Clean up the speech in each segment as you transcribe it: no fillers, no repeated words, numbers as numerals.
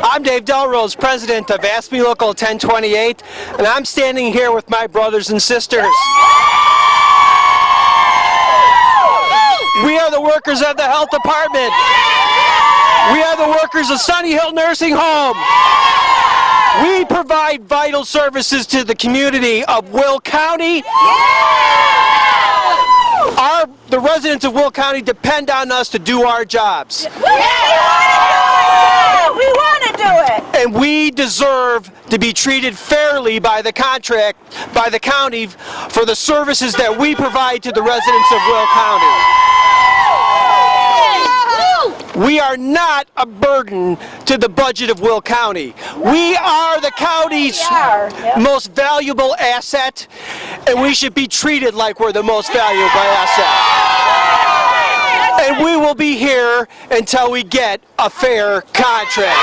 I'm Dave Delrose, president of Ask Me Local 1028, and I'm standing here with my brothers and sisters. We are the workers of the health department. We are the workers of Sunny Hill Nursing Home. We provide vital services to the community of Will County. The residents of Will County depend on us to do our jobs. We want to do it. And we deserve to be treated fairly by the county for the services that we provide to the residents of Will County. We are not a burden to the budget of Will County. We are the county's most valuable asset, and we should be treated like we're the most valuable asset. And we will be here until we get a fair contract.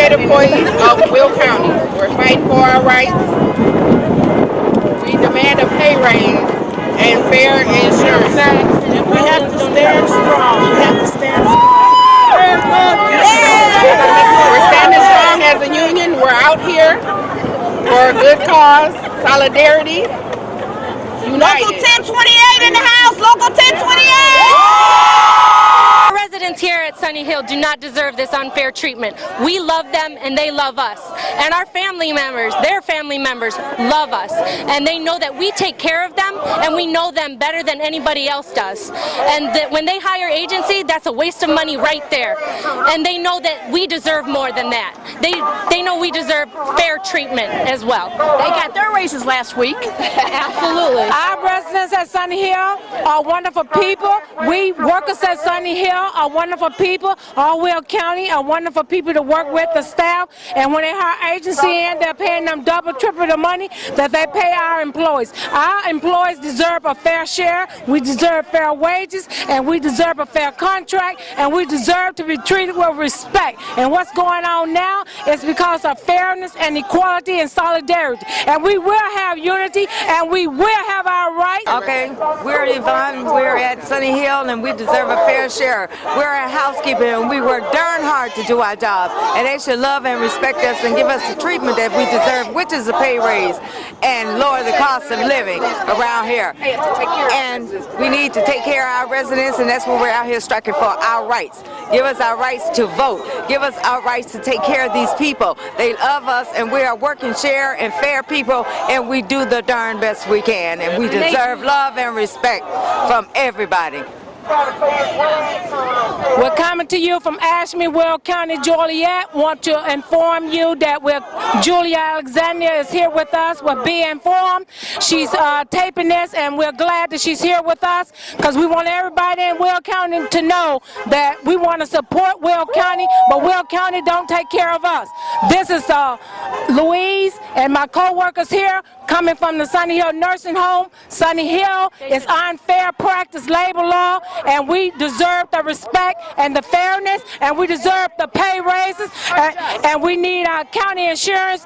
Employees of Will County. We're fighting for our rights. We demand a pay raise and fair insurance. And we have to stand strong. We have to stand strong. We're standing strong as a union. We're out here for a good cause, solidarity, united. Local 1028 in the house. Local 1028. Residents here at Sunny Hill do not deserve this unfair treatment. We love them and they love us. And our family members, their family members, love us. And they know that we take care of them and we know them better than anybody else does. And that when they hire agency, that's a waste of money right there. And they know that we deserve more than that. They know we deserve fair treatment as well. They got their raises last week. Absolutely. Our residents at Sunny Hill are wonderful people. We workers at Sunny Hill are wonderful people. All Will County are wonderful people to work with, the staff. And when they hire agency in, they're paying them double, triple the money that they pay our employees. Our employees deserve a fair share. We deserve fair wages, and we deserve a fair contract, and we deserve to be treated with respect. And what's going on now is because of fairness and equality and solidarity. And we will have unity, and we will have our rights. Okay, we're Yvonne. We're at Sunny Hill, and we deserve a fair share. We're a housekeeping, and we work darn hard to do our job, and they should love and respect us and give us the treatment that we deserve, which is a pay raise and lower the cost of living around here. And we need to take care of our residents, and that's what we're out here striking for, our rights. Give us our rights to vote. Give us our rights to take care of these people. They love us, and we are working, share, and fair people, and we do the darn best we can, and we deserve love and respect from everybody. We're coming to you from Ashby, Will County, Joliet. Want to inform you that Julia Alexander is here with us. We're being informed. She's taping this, and we're glad that she's here with us because we want everybody in Will County to know that we want to support Will County, but Will County don't take care of us. This is Louise and my co-workers here coming from the Sunny Hill Nursing Home. Sunny Hill is unfair practice labor law, and we deserve the respect and the fairness, and we deserve the pay raises, and we need our county insurance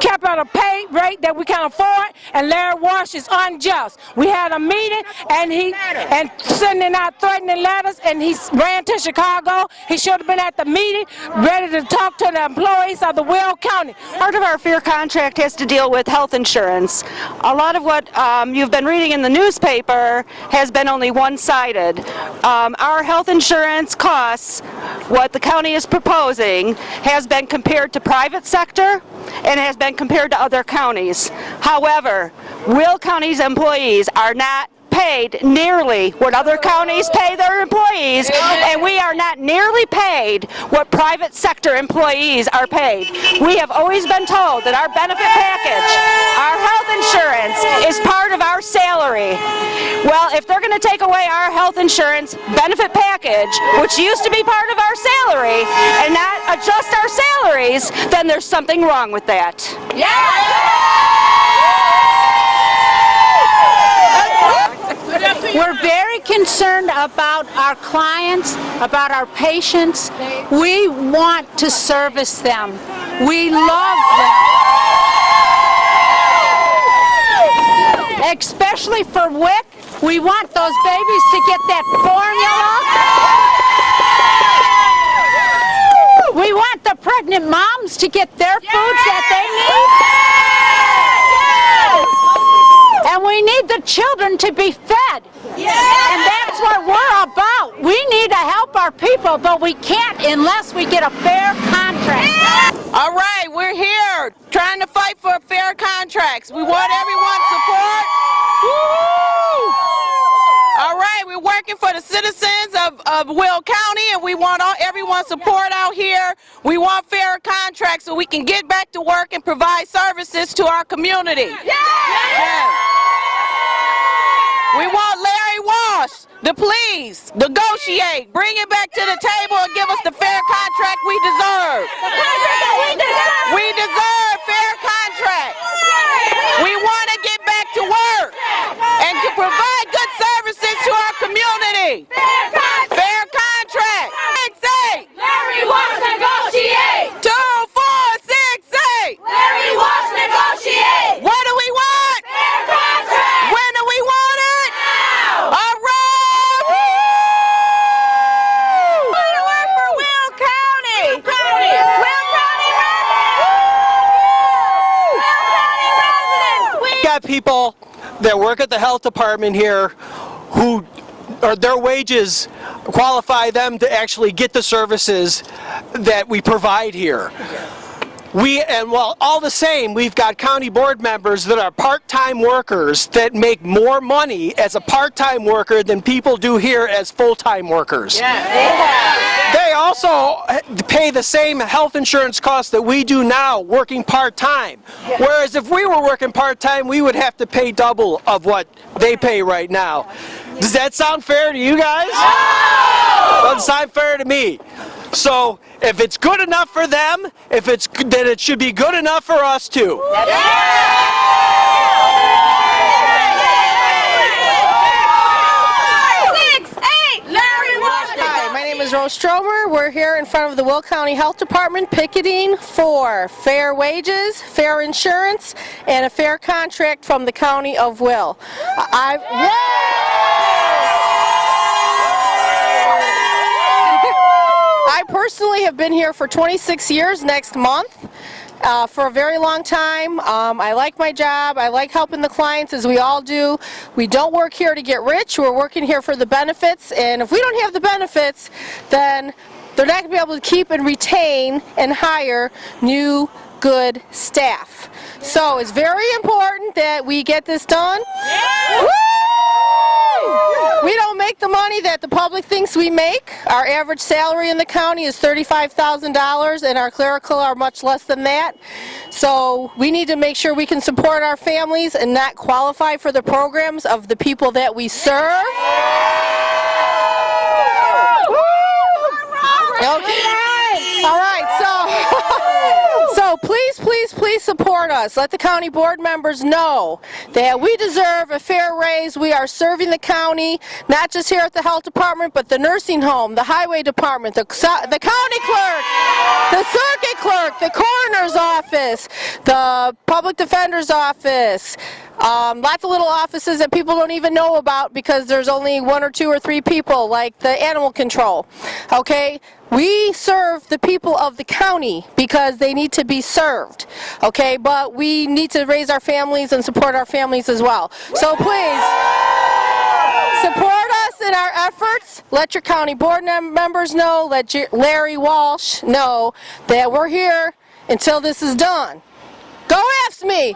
kept at a pay rate that we can afford, and Larry Walsh is unjust. We had a meeting, and sending out threatening letters, and he ran to Chicago. He should have been at the meeting, ready to talk to the employees of the Will County. Part of our fair contract has to deal with health insurance. A lot of what you've been reading in the newspaper has been only one-sided. Our health insurance costs, what the county is proposing, has been compared to private sector and has been compared to other counties. However, Will County's employees are not paid nearly what other counties pay their employees, and we are not nearly paid what private sector employees are paid. We have always been told that our benefit package, our health insurance, is part of our salary. Well, if they're going to take away our health insurance benefit package, which used to be part of our salary, and not adjust our salaries, then there's something wrong with that. We're very concerned about our clients, about our patients. We want to service them. We love them. Especially for WIC, we want those babies to get that formula. We want the pregnant moms to get their foods that they need. And we need the children to be fed. And that's what we're about. We need to help our people, but we can't unless we get a fair contract. All right, we're here trying to fight for fair contracts. We want everyone's support. Woo! All right, we're working for the citizens of Will County, and we want everyone's support out here. We want fair contracts so we can get back to work and provide services to our community. We want Larry Walsh to please negotiate, bring it back to the table, and give us the fair contract we deserve. We deserve fair contracts. We want to get back to work and to provide good services to our community. Fair contract. 6-8. Larry Walsh negotiate. 2468. Larry Walsh negotiate. What do we want? Fair contract. When do we want it? Now. All right. Woo! We work for Will County. Will County residents. We got people that work at the health department here who or their wages qualify them to actually get the services that we provide here. All the same, we've got county board members that are part-time workers that make more money as a part-time worker than people do here as full-time workers. They also pay the same health insurance costs that we do now working part-time. Whereas if we were working part-time, we would have to pay double of what they pay right now. Does that sound fair to you guys? No! Doesn't sound fair to me. So if it's good enough for them, then it should be good enough for us too. Hi, my name is Rose Stromer. We're here in front of the Will County Health Department picketing for fair wages, fair insurance, and a fair contract from the County of Will. I personally have been here for 26 years next month. For a very long time. I like my job. I like helping the clients, as we all do. We don't work here to get rich. We're working here for the benefits, and if we don't have the benefits, then they're not going to be able to keep and retain and hire new good staff. So it's very important that we get this done. Woo! We don't make the money that the public thinks we make. Our average salary in the county is $35,000, and our clerical are much less than that. So we need to make sure we can support our families and not qualify for the programs of the people that we serve. Okay. All right, so please support us. Let the county board members know that we deserve a fair raise. We are serving the county, not just here at the health department, but the nursing home, the highway department, the county clerk, the circuit clerk, the coroner's office, the public defender's office. Lots of little offices that people don't even know about because there's only 1 or 2 or 3 people, like the animal control. Okay? We serve the people of the county because they need to be served. Okay? But we need to raise our families and support our families as well. So please, support us in our efforts. Let your county board members know, let Larry Walsh know that we're here until this is done. Go AFSCME!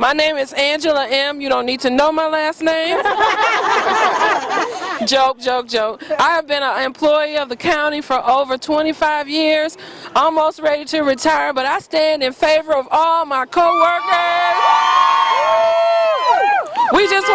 My name is Angela M. You don't need to know my last name. Joke, joke, joke. I have been an employee of the county for over 25 years, almost ready to retire, but I stand in favor of all my co-workers. We just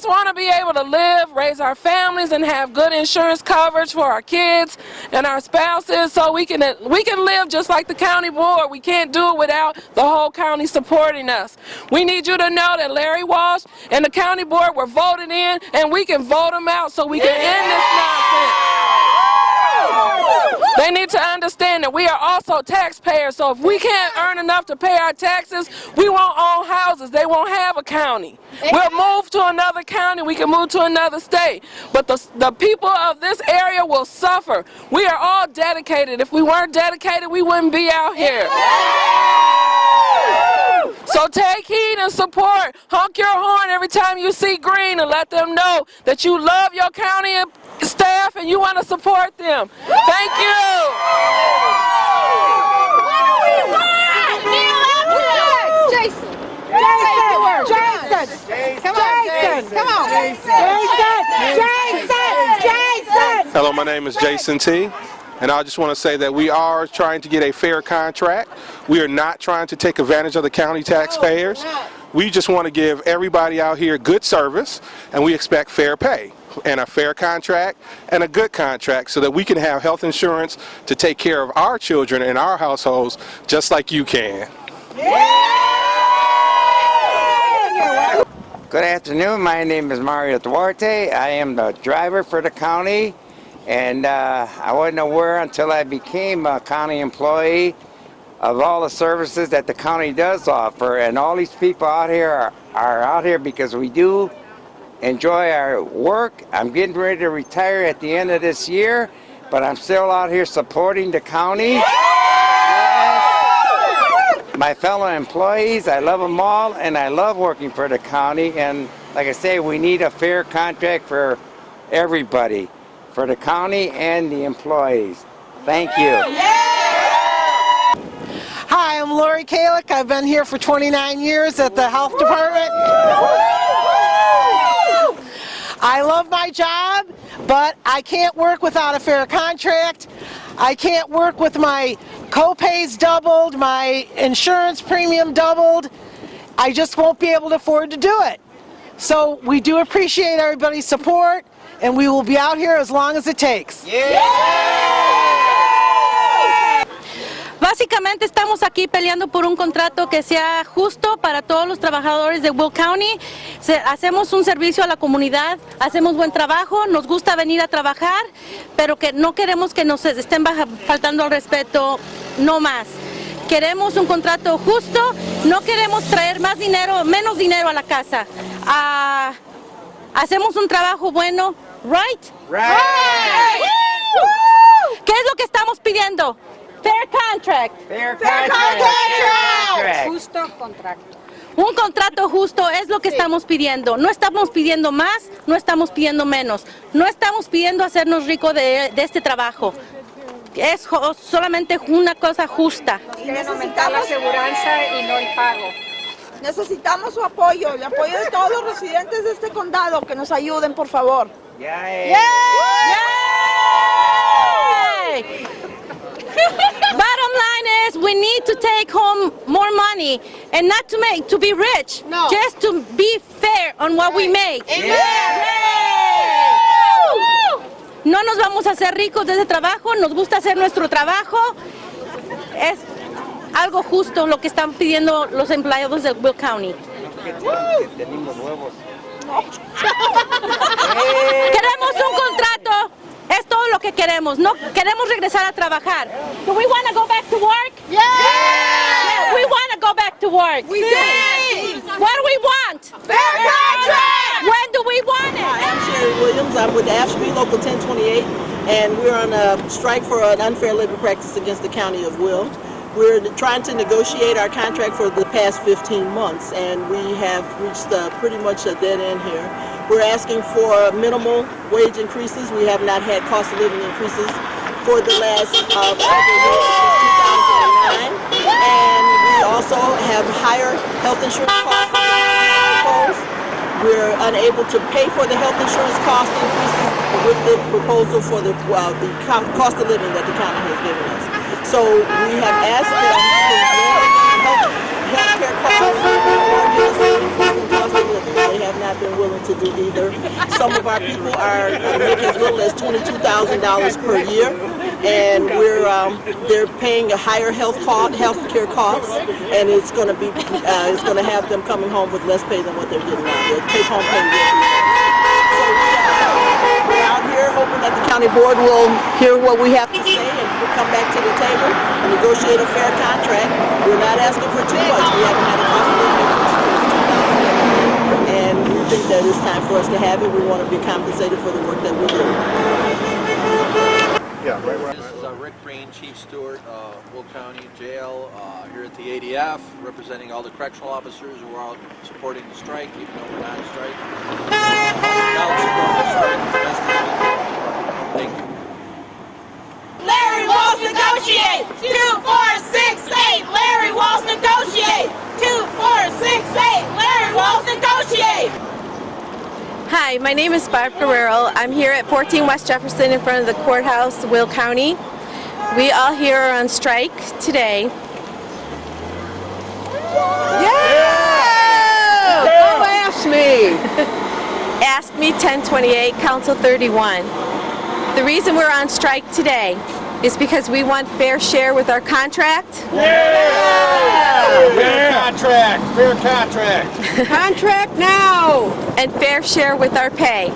want to be able to live, raise our families, and have good insurance coverage for our kids and our spouses, so we can live just like the county board. We can't do it without the whole county supporting us. We need you to know that Larry Walsh and the county board were voted in, and we can vote them out so we can end this nonsense. They need to understand that we are also taxpayers, so if we can't earn enough to pay our taxes, we won't own houses. They won't have a county. We'll move to another county. We can move to another state. But the people of this area will suffer. We are all dedicated. If we weren't dedicated, we wouldn't be out here. So take heed and support. Honk your horn every time you see green and let them know that you love your county staff and you want to support them. Thank you. Jason! Come on! Jason! Hello, my name is Jason T. And I just want to say that we are trying to get a fair contract. We are not trying to take advantage of the county taxpayers. We just want to give everybody out here good service, and we expect fair pay and a fair contract and a good contract so that we can have health insurance to take care of our children and our households just like you can. Good afternoon. My name is Mario Duarte. I am the driver for the county. And I wasn't aware until I became a county employee of all the services that the county does offer. And all these people out here are out here because we do enjoy our work. I'm getting ready to retire at the end of this year, but I'm still out here supporting the county. My fellow employees, I love them all, and I love working for the county. And like I say, we need a fair contract for everybody, for the county and the employees. Thank you. Hi, I'm Lori Kalick. I've been here for 29 years at the health department. I love my job, but I can't work without a fair contract. I can't work with my co-pays doubled, my insurance premium doubled. I just won't be able to afford to do it. So we do appreciate everybody's support, and we will be out here as long as it takes. Básicamente estamos aquí peleando por un contrato que sea justo para todos los trabajadores de Will County. Hacemos un servicio a la comunidad, hacemos buen trabajo, nos gusta venir a trabajar, pero que no queremos que nos estén faltando al respeto, no más. Queremos un contrato justo, no queremos traer más dinero, menos dinero a la casa. Hacemos un trabajo bueno, right? Right. ¿Qué es lo que estamos pidiendo? Fair contract. Fair contract. Justo contrato. Un contrato justo es lo que estamos pidiendo. No estamos pidiendo más, no estamos pidiendo menos. No estamos pidiendo hacernos ricos de este trabajo. Es solamente una cosa justa. Necesitamos la aseguranza y no el pago. Necesitamos su apoyo, el apoyo de todos los residentes de este condado, que nos ayuden, por favor. Yay. Yay! Bottom line is we need to take home more money and not to be rich, just to be fair on what we make. No nos vamos a hacer ricos de ese trabajo, nos gusta hacer nuestro trabajo. Es algo justo lo que están pidiendo los empleados de Will County. Tenemos huevos. Queremos un contrato. Es todo lo que queremos. No queremos regresar a trabajar. Do we want to go back to work? Yeah. We want to go back to work. We do. What do we want? Fair contract. When do we want it? I'm Sherry Williams. I'm with Ashby Local 1028, and we're on a strike for an unfair labor practice against the County of Will. We're trying to negotiate our contract for the past 15 months, and we have reached pretty much a dead end here. We're asking for minimal wage increases. We have not had cost of living increases for the last several years since 2009, and we also have higher health insurance costs than the proposed. We're unable to pay for the health insurance cost increases with the proposal for the cost of living that the county has given us. So we have asked them to lower health care costs or give us an increase in cost of living. They have not been willing to do either. Some of our people are making as little as $22,000 per year, and they're paying a higher health care costs, and it's going to have them coming home with less pay than what they're getting now. Their take-home pay will be less. So we're out here hoping that the county board will hear what we have to say and come back to the table and negotiate a fair contract. We're not asking for too much. We haven't had a cost of living increase since 2011, and we think that it's time for us to have it. We want to be compensated for the work that we do. Yeah, right. This is Rick Green, Chief Steward, Will County Jail, here at the ADF, representing all the correctional officers who are out supporting the strike, even though we're not on strike. Thank you. Larry Walsh negotiate! 2468! Larry Walsh negotiate! 2468! Larry Walsh negotiate! Hi, my name is Barb Guerrero. I'm here at 14 West Jefferson in front of the courthouse, Will County. We all here are on strike today. Yeah! Go ask me! Ask me 1028, Council 31. The reason we're on strike today is because we want fair share with our contract. Fair contract! Fair contract! Contract now! And fair share with our pay.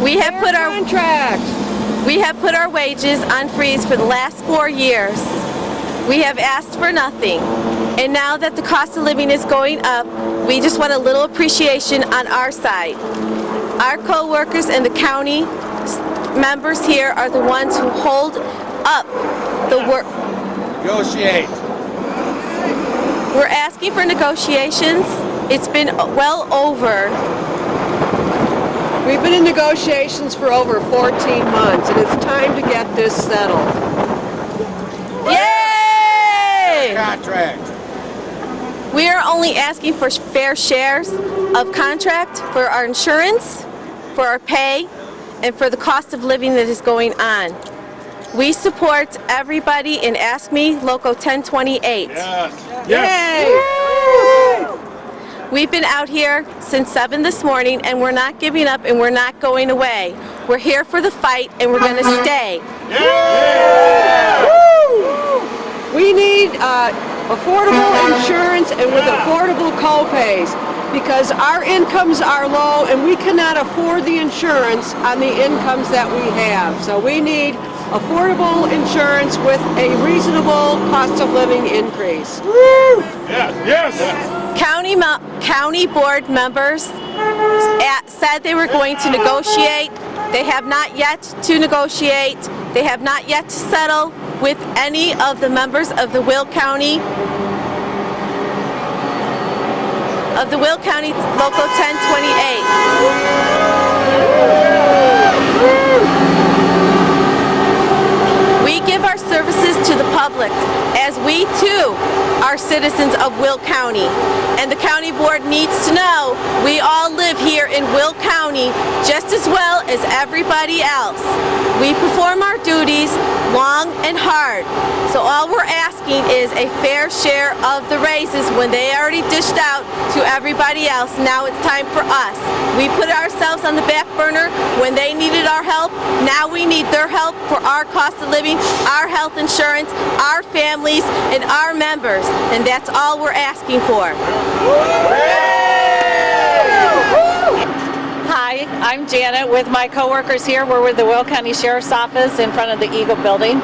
We have put our wages on freeze for the last 4 years. We have asked for nothing. And now that the cost of living is going up, we just want a little appreciation on our side. Our co-workers and the county members here are the ones who hold up the work. Negotiate. We're asking for negotiations. It's been well over. We've been in negotiations for over 14 months, and it's time to get this settled. Yay! Contract. We are only asking for fair shares of contract for our insurance, for our pay, and for the cost of living that is going on. We support everybody in Ask Me Local 1028. Yes. Yay! We've been out here since 7 this morning, and we're not giving up and we're not going away. We're here for the fight and we're going to stay. Yeah. We need affordable insurance and with affordable co-pays, because our incomes are low and we cannot afford the insurance on the incomes that we have. So we need affordable insurance with a reasonable cost of living increase. Woo! Yes, yes. County board members said they were going to negotiate. They have not yet to negotiate. They have not yet to settle with any of the members of the Will County Local 1028. We give our services to the public, as we too are citizens of Will County. And the county board needs to know we all live here in Will County just as well as everybody else. We perform our duties long and hard. So all we're asking is a fair share of the raises when they already dished out to everybody else. Now it's time for us. We put ourselves on the back burner when they needed our help. Now we need their help for our cost of living, our health insurance, our families, and our members. And that's all we're asking for. Hi, I'm Janet with my coworkers here. We're with the Will County Sheriff's Office in front of the Eagle Building.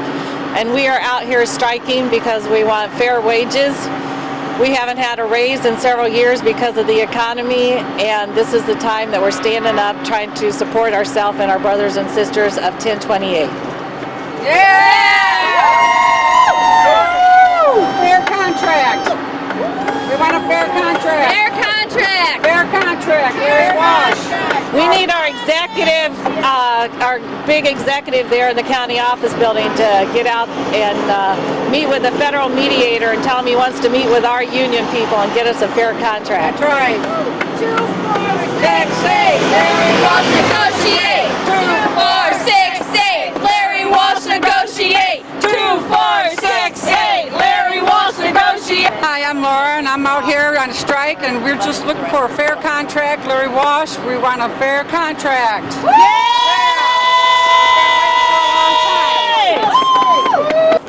And we are out here striking because we want fair wages. We haven't had a raise in several years because of the economy, and this is the time that we're standing up trying to support ourselves and our brothers and sisters of 1028. Yeah! Fair contract. We want a fair contract. Fair contract. Fair contract. Larry Walsh. We need our executive, our big executive there in the county office building to get out and meet with the federal mediator and tell him he wants to meet with our union people and get us a fair contract. That's right. 2, 4, 6, 8. Larry Walsh negotiate. 2, 4, 6, 8. Larry Walsh negotiate. 2, 4, 6, 8. Larry Walsh negotiate. Hi, I'm Laura, and I'm out here on a strike, and we're just looking for a fair contract. Larry Walsh, we want a fair contract.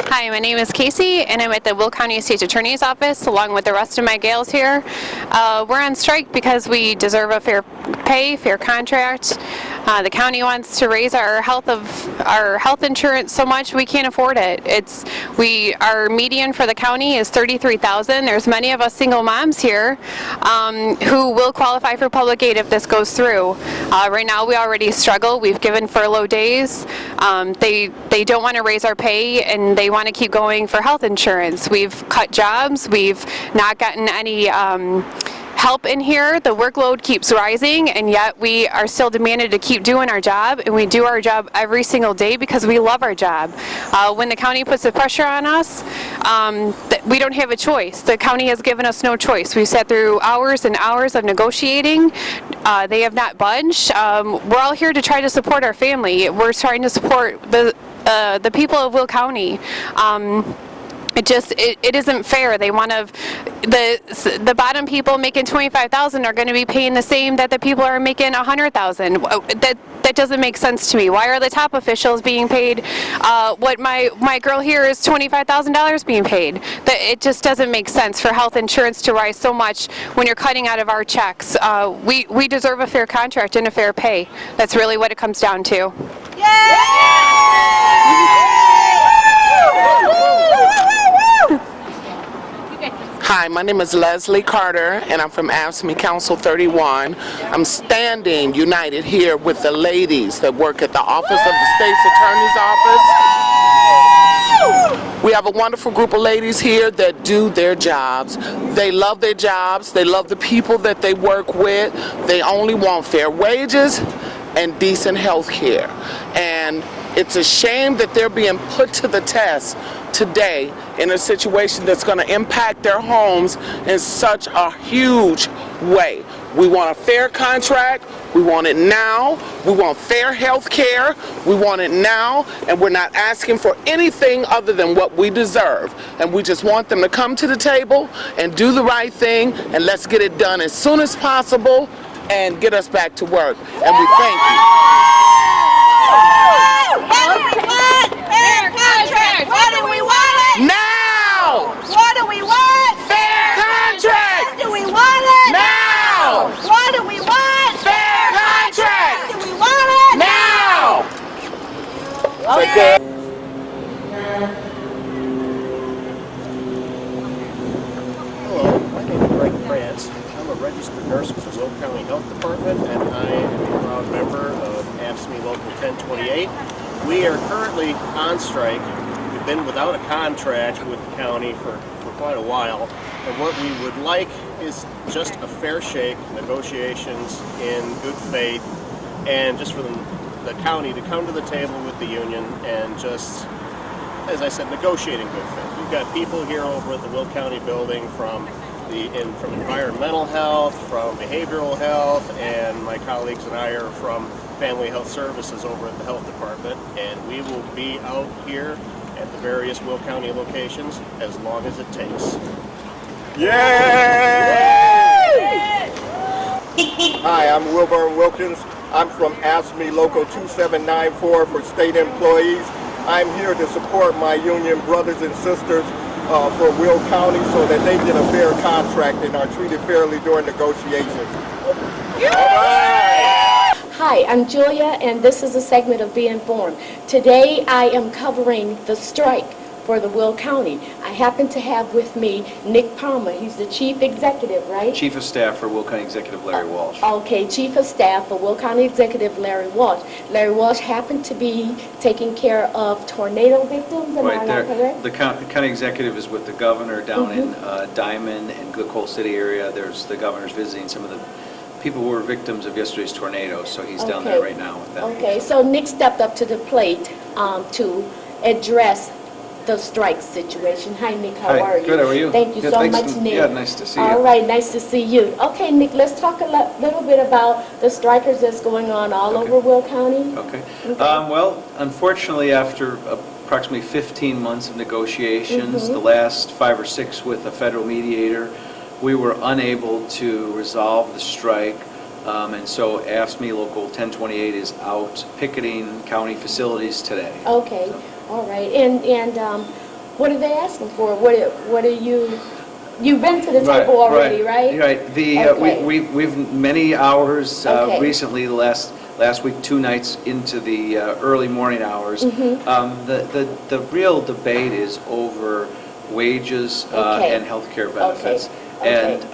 Hi, my name is Casey, and I'm at the Will County State's Attorney's Office along with the rest of my gals here. We're on strike because we deserve a fair pay, fair contract. The county wants to raise our health insurance so much we can't afford it. Our median for the county is $33,000. There's many of us single moms here who will qualify for public aid if this goes through. Right now we already struggle. We've given furlough days. They don't want to raise our pay, and they want to keep going for health insurance. We've cut jobs. We've not gotten any help in here. The workload keeps rising, and yet we are still demanded to keep doing our job, and we do our job every single day because we love our job. When the county puts the pressure on us, we don't have a choice. The county has given us no choice. We sat through hours and hours of negotiating. They have not budged. We're all here to try to support our family. We're trying to support the people of Will County. It isn't fair. They want to, the bottom people making $25,000 are going to be paying the same that the people are making $100,000. That doesn't make sense to me. Why are the top officials being paid what my girl here is $25,000 being paid? It just doesn't make sense for health insurance to rise so much when you're cutting out of our checks. We deserve a fair contract and a fair pay. That's really what it comes down to. Hi, my name is Leslie Carter, and I'm from AFSCME Council 31. I'm standing united here with the ladies that work at the Office of the State's Attorney's Office. We have a wonderful group of ladies here that do their jobs. They love their jobs. They love the people that they work with. They only want fair wages and decent health care. And it's a shame that they're being put to the test today in a situation that's going to impact their homes in such a huge way. We want a fair contract. We want it now. We want fair health care. We want it now, and we're not asking for anything other than what we deserve. And we just want them to come to the table and do the right thing, and let's get it done as soon as possible and get us back to work. And we thank you. What do we want? Fair contract. What do we want? Now! What do we want? Fair contract! When do we want it? Now! What do we want? Fair contract! When do we want it? Now! Okay. Hello, my name is Greg France. I'm a registered nurse with the Will County Health Department, and I am a proud member of AFSCME Local 1028. We are currently on strike. We've been without a contract with the county for quite a while, and what we would like is just a fair shake, negotiations in good faith, and just for the county to come to the table with the union and just, as I said, negotiate in good faith. We've got people here over at the Will County building from environmental health, from behavioral health, and my colleagues and I are from Family Health Services over at the Health Department, and we will be out here at the various Will County locations as long as it takes. Yay! Hi, I'm Wilburn Wilkins. I'm from AFSCME Local 2794 for state employees. I'm here to support my union brothers and sisters for Will County so that they get a fair contract and are treated fairly during negotiations. Hi, I'm Julia, and this is a segment of Be Informed. Today I am covering the strike for the Will County. I happen to have with me Nick Palmer. He's the Chief Executive, right? Chief of Staff for Will County Executive Larry Walsh. Okay, Chief of Staff for Will County Executive Larry Walsh. Larry Walsh happened to be taking care of tornado victims, am I not correct? The county executive is with the governor down in Diamond and Good Coal City area. The governor's visiting some of the people who were victims of yesterday's tornado, so he's down there right now with them. Okay, so Nick stepped up to the plate to address the strike situation. Hi, Nick, how Hi, are you? good, how are you? Thank you Good, so thanks. much, Nick. Yeah, nice to see you. All right, nice to see you. Okay, Nick, let's talk a little bit about the strikers that's going on all over Will County. Okay. Well, unfortunately, after approximately 15 months of negotiations, the last 5 or 6 with a federal mediator, we were unable to resolve the strike. And so AFSCME Local 1028 is out picketing county facilities today. Okay, all right. And what are they asking for? What are you've been to the table already, right? Right. We've many hours recently, the last week, 2 nights into the early morning hours. The real debate is over wages and health care benefits. And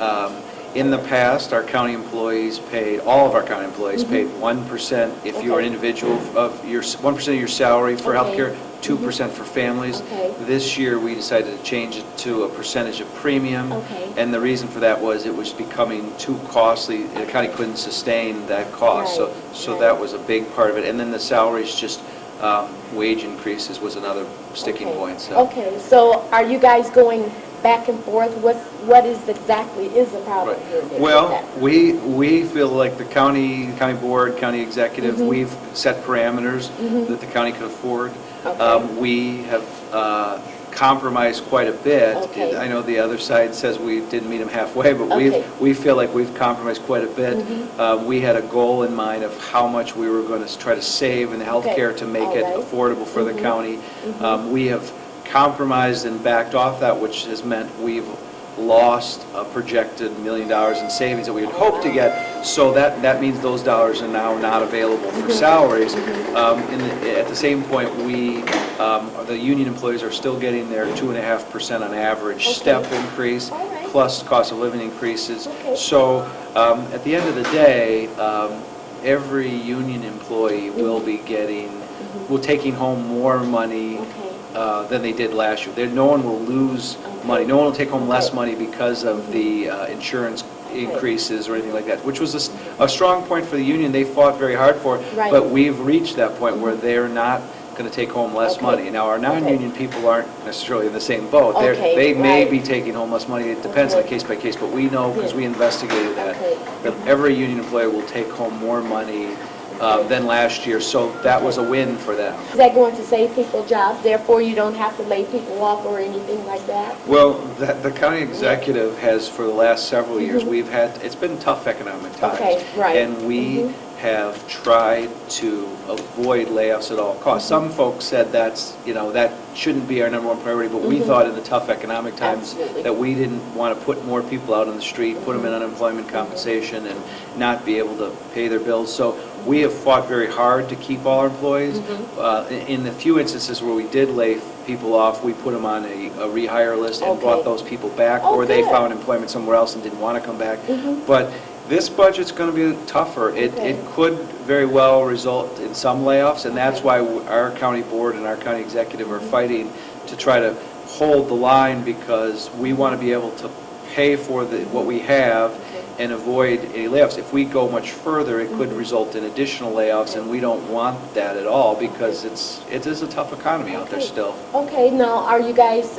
in the past, our county employees paid, all of our county employees paid 1% if you're an individual of your 1% of your salary for health care, 2% for families. This year, we decided to change it to a percentage of premium. And the reason for that was it was becoming too costly. The county couldn't sustain that cost. So that was a big part of it. And then the salaries, just wage increases was another sticking point. So are you guys going back and forth? What is exactly is the problem here? Well, we feel like the county board, county executive, we've set parameters that the county could afford. We have compromised quite a bit. I know the other side says we didn't meet them halfway, but we feel like we've compromised quite a bit. We had a goal in mind of how much we were going to try to save in health care to make it affordable for the county. We have compromised and backed off that, which has meant we've lost a projected $1 million in savings that we had hoped to get, so that means those dollars are now not available for salaries. At the same point, the union employees are still getting their 2.5% on average step increase, plus cost of living increases. So at the end of the day, every union employee will be taking home more money than they did last year. No one will lose money. No one will take home less money because of the insurance increases or anything like that, which was a strong point for the union. They fought very hard for it, but we've reached that point where they're not going to take home less money. Now, our non-union people aren't necessarily in the same boat. They may be taking home less money. It depends on case by case, but we know, because we investigated that every union employee will take home more money than last year, so that was a win for them. Is that going to save people jobs, therefore you don't have to lay people off or anything like that? Well, the county executive has, for the last several years, it's been tough economic times. And we have tried to avoid layoffs at all costs. Some folks said that shouldn't be our #1 priority, but we thought in the tough economic times that we didn't want to put more people out on the street, put them in unemployment compensation, and not be able to pay their bills. So we have fought very hard to keep all our employees. In the few instances where we did lay people off, we put them on a rehire list and brought those people back, or they found employment somewhere else and didn't want to come back. But this budget's going to be tougher. It could very well result in some layoffs, and that's why our county board and our county executive are fighting to try to hold the line, because we want to be able to pay for what we have and avoid any layoffs. If we go much further, it could result in additional layoffs, and we don't want that at all, because it is a tough economy out there still. Okay, now are you guys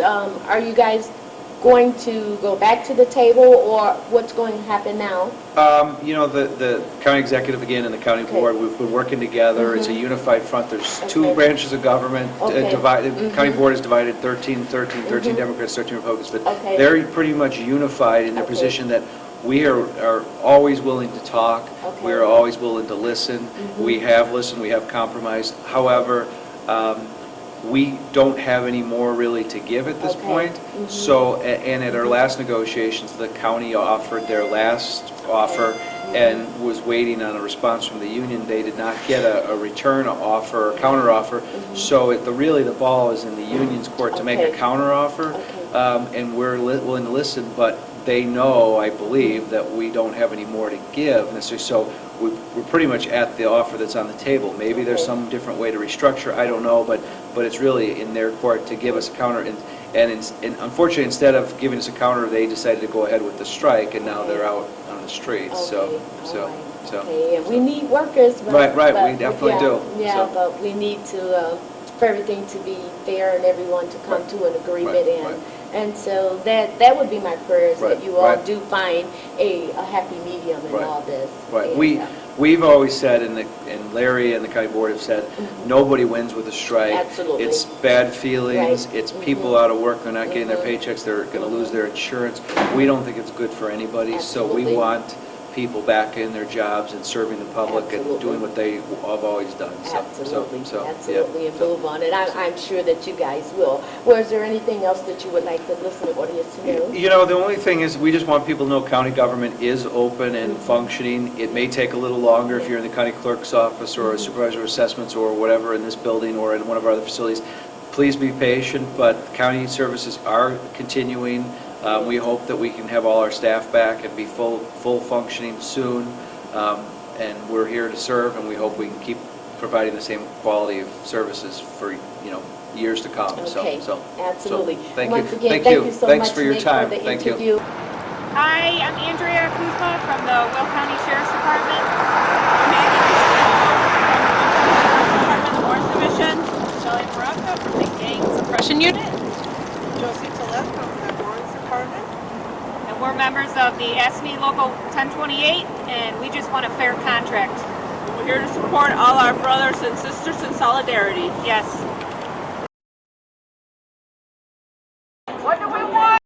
going to go back to the table, or what's going to happen now? The county executive, again, and the county board, we've been working together. It's a unified front. There's 2 branches of government divided. The county board is divided 13 Democrats, 13 Republicans, but they're pretty much unified in their position that we are always willing to talk. We are always willing to listen. We have listened. We have compromised. However, we don't have any more really to give at this point. So, and at our last negotiations, the county offered their last offer and was waiting on a response from the union. They did not get a return offer or counter offer. So really the ball is in the union's court to make a counter offer, and we're willing to listen, but they know, I believe, that we don't have any more to give necessarily. So we're pretty much at the offer that's on the table. Maybe there's some different way to restructure, I don't know, but it's really in their court to give us a counter. And unfortunately, instead of giving us a counter, they decided to go ahead with the strike, and now they're out on the streets, so. Okay, and we need workers, but... Right, but we definitely do. Yeah, So. but we need to, for everything to be fair and everyone to come to an agreement, and so that would be my prayers, that you all do find a happy medium in all this. Right, And, we've always said, and Larry and the county board have said, nobody wins with a strike. Absolutely. It's bad feelings, Right. it's people out of work, they're not getting their paychecks, they're gonna lose their insurance. We don't think it's good for anybody, so we want people back in their jobs and serving the public and doing what they have always done. Absolutely, So, absolutely, and move on, and I'm sure that you guys will. Was there anything else that you would like the listening audience to know? You know, the only thing is, we just want people to know county government is open and functioning. It may take a little longer if you're in the county clerk's office or a supervisor of assessments or whatever in this building or in one of our other facilities. Please be patient, but county services are continuing. We hope that we can have all our staff back and be full functioning soon. And we're here to serve, and we hope we can keep providing the same quality of services for, years to come. Okay, absolutely. Thank Once you. again, thank you so Thanks much, for your Nick, time. for the Thank interview. you. Hi, I'm Andrea Kuzma from the Will County Sheriff's Department. Department of Warrant Division. Shelley Baraka from the Gang Suppression Unit. Josie Tolet from the Warrants Department. And we're members of the ASME Local 1028, and we just want a fair contract. We're here to support all our brothers and sisters in solidarity. Yes.